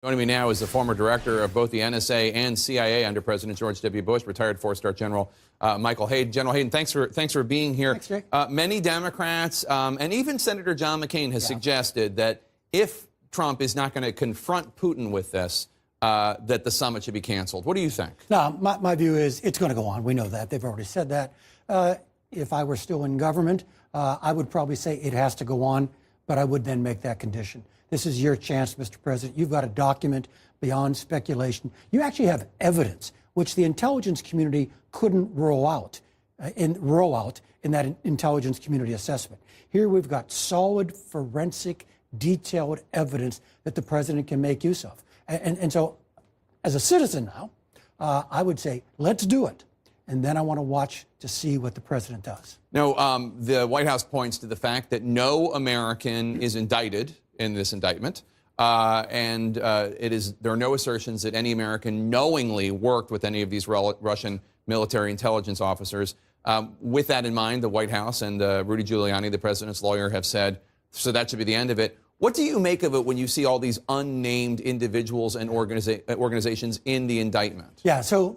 Joining me now is the former director of both the NSA and CIA under President George W. Bush, retired four-star General Michael Hayden. General Hayden, thanks for being here. Thanks, Jake. Many Democrats and even Senator John McCain has suggested that if Trump is not going to confront Putin with this, that the summit should be canceled. What do you think? No, my view is it's going to go on. We know that. They've already said that. If I were still in government, I would probably say it has to go on, but I would then make that condition. This is your chance, Mr. President. You've got a document beyond speculation. You actually have evidence, which the intelligence community couldn't roll out in that intelligence community assessment. Here we've got solid, forensic, detailed evidence that the president can make use of. And so, as a citizen now, I would say, let's do it. And then I want to watch to see what the president does. Now, the White House points to the fact that no American is indicted in this indictment, and there are no assertions that any American knowingly worked with any of these Russian military intelligence officers. With that in mind, the White House and Rudy Giuliani, the president's lawyer, have said, so that should be the end of it. What do you make of it when you see all these unnamed individuals and organizations in the indictment? Yeah, so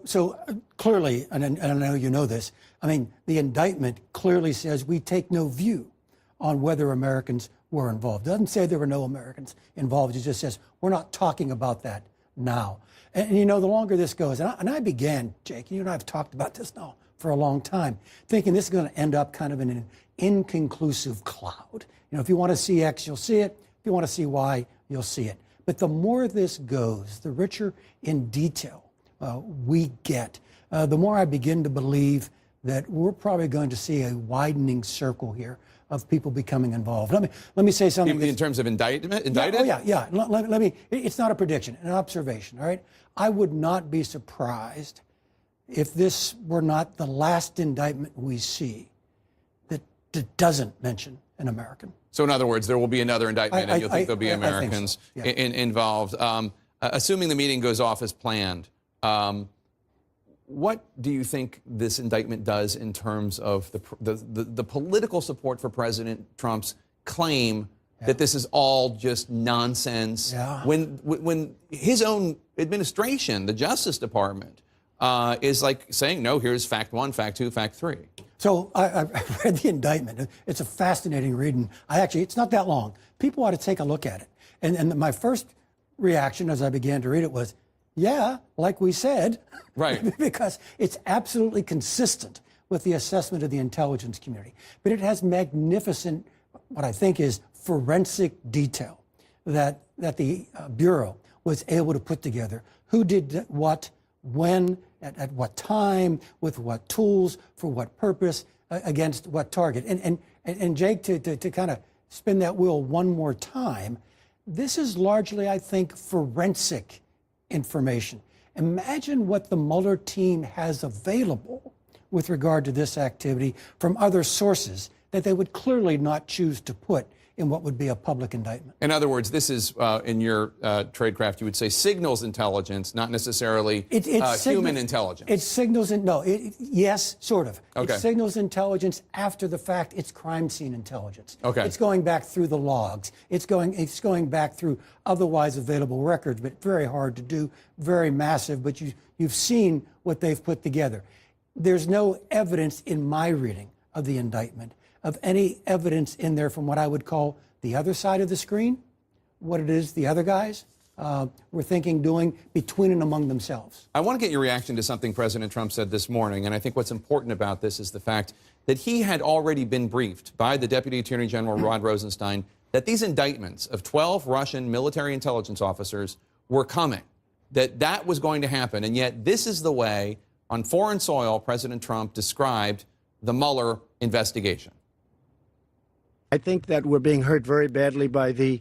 clearly, and I know you know this, I mean, the indictment clearly says we take no view on whether Americans were involved. It doesn't say there were no Americans involved. It just says we're not talking about that now. And you know, the longer this goes, and I began, Jake, you and I have talked about this now for a long time, thinking this is going to end up kind of in an inconclusive cloud. You know, if you want to see X, you'll see it. If you want to see Y, you'll see it. But the more this goes, the richer in detail we get, the more I begin to believe that we're probably going to see a widening circle here of people becoming involved. Let me say something. In terms of indicted? Yeah. Let me. It's not a prediction, an observation. All right. I would not be surprised if this were not the last indictment we see that doesn't mention an American. So in other words, there will be another indictment, and you'll think there'll be Americans involved. Assuming the meeting goes off as planned, what do you think this indictment does in terms of the political support for President Trump's claim that this is all just nonsense? When his own administration, the Justice Department, is like saying, no, here's fact one, fact two, fact three. So I read the indictment. It's a fascinating read, and it's not that long. People ought to take a look at it. And my first reaction as I began to read it was, yeah, like we said, right? Because it's absolutely consistent with the assessment of the intelligence community. But it has magnificent, what I think is forensic detail that the Bureau was able to put together. Who did what, when, at what time, with what tools, for what purpose, against what target. And Jake, to kind of spin that wheel one more time, this is largely, I think, forensic information. Imagine what the Mueller team has available with regard to this activity from other sources that they would clearly not choose to put in what would be a public indictment. In other words, this is, in your tradecraft, you would say signals intelligence, not necessarily human intelligence. It signals, yes, sort of. Okay. It signals intelligence after the fact. It's crime scene intelligence. Okay. It's going back through the logs. It's going back through otherwise available records, but very hard to do, very massive, but you've seen what they've put together. There's no evidence in my reading of the indictment of any evidence in there from what I would call the other side of the screen, what it is the other guys were thinking, doing between and among themselves. I want to get your reaction to something President Trump said this morning, and I think what's important about this is the fact that he had already been briefed by the Deputy Attorney General Rod Rosenstein that these indictments of 12 Russian military intelligence officers were coming, that was going to happen, and yet this is the way, on foreign soil, President Trump described the Mueller investigation. I think that we're being hurt very badly by the,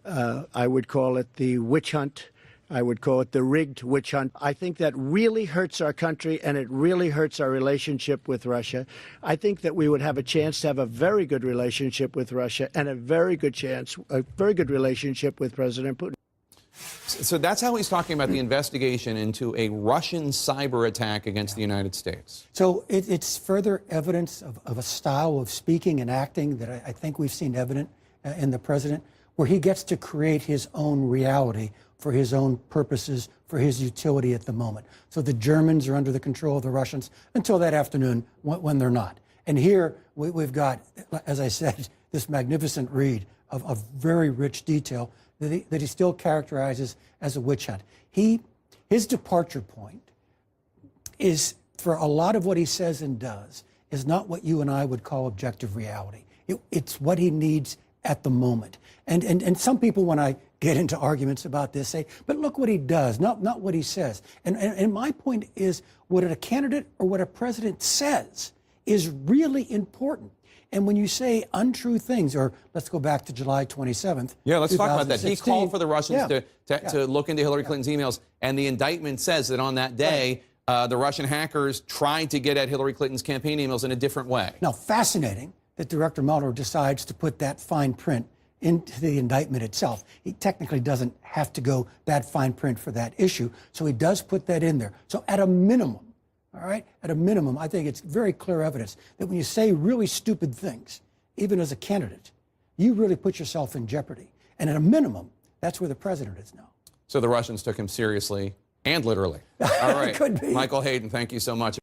I would call it the witch hunt. I would call it the rigged witch hunt. I think that really hurts our country, and it really hurts our relationship with Russia. I think that we would have a chance to have a very good relationship with Russia and a very good relationship with President Putin. So that's how he's talking about the investigation into a Russian cyber attack against the United States. So it's further evidence of a style of speaking and acting that I think we've seen evident in the president. where he gets to create his own reality for his own purposes, for his utility at the moment. So the Germans are under the control of the Russians until that afternoon when they're not. And here we've got, as I said, this magnificent read of very rich detail that he still characterizes as a witch hunt. His departure point is, for a lot of what he says and does, is not what you and I would call objective reality. It's what he needs at the moment. And some people, when I get into arguments about this, say, but look what he does, not what he says. And my point is, what a candidate or what a president says is really important. And when you say untrue things, or let's go back to July 27th. Yeah, let's talk about that. He called for the Russians to look into Hillary Clinton's emails, and the indictment says that on that day, the Russian hackers tried to get at Hillary Clinton's campaign emails in a different way. Now, fascinating that Director Mueller decides to put that fine print into the indictment itself. He technically doesn't have to go that fine print for that issue, so he does put that in there. So at a minimum, all right, at a minimum, I think it's very clear evidence that when you say really stupid things, even as a candidate, you really put yourself in jeopardy. And at a minimum, that's where the president is now. So the Russians took him seriously and literally. All right. Could be. Michael Hayden, thank you so much.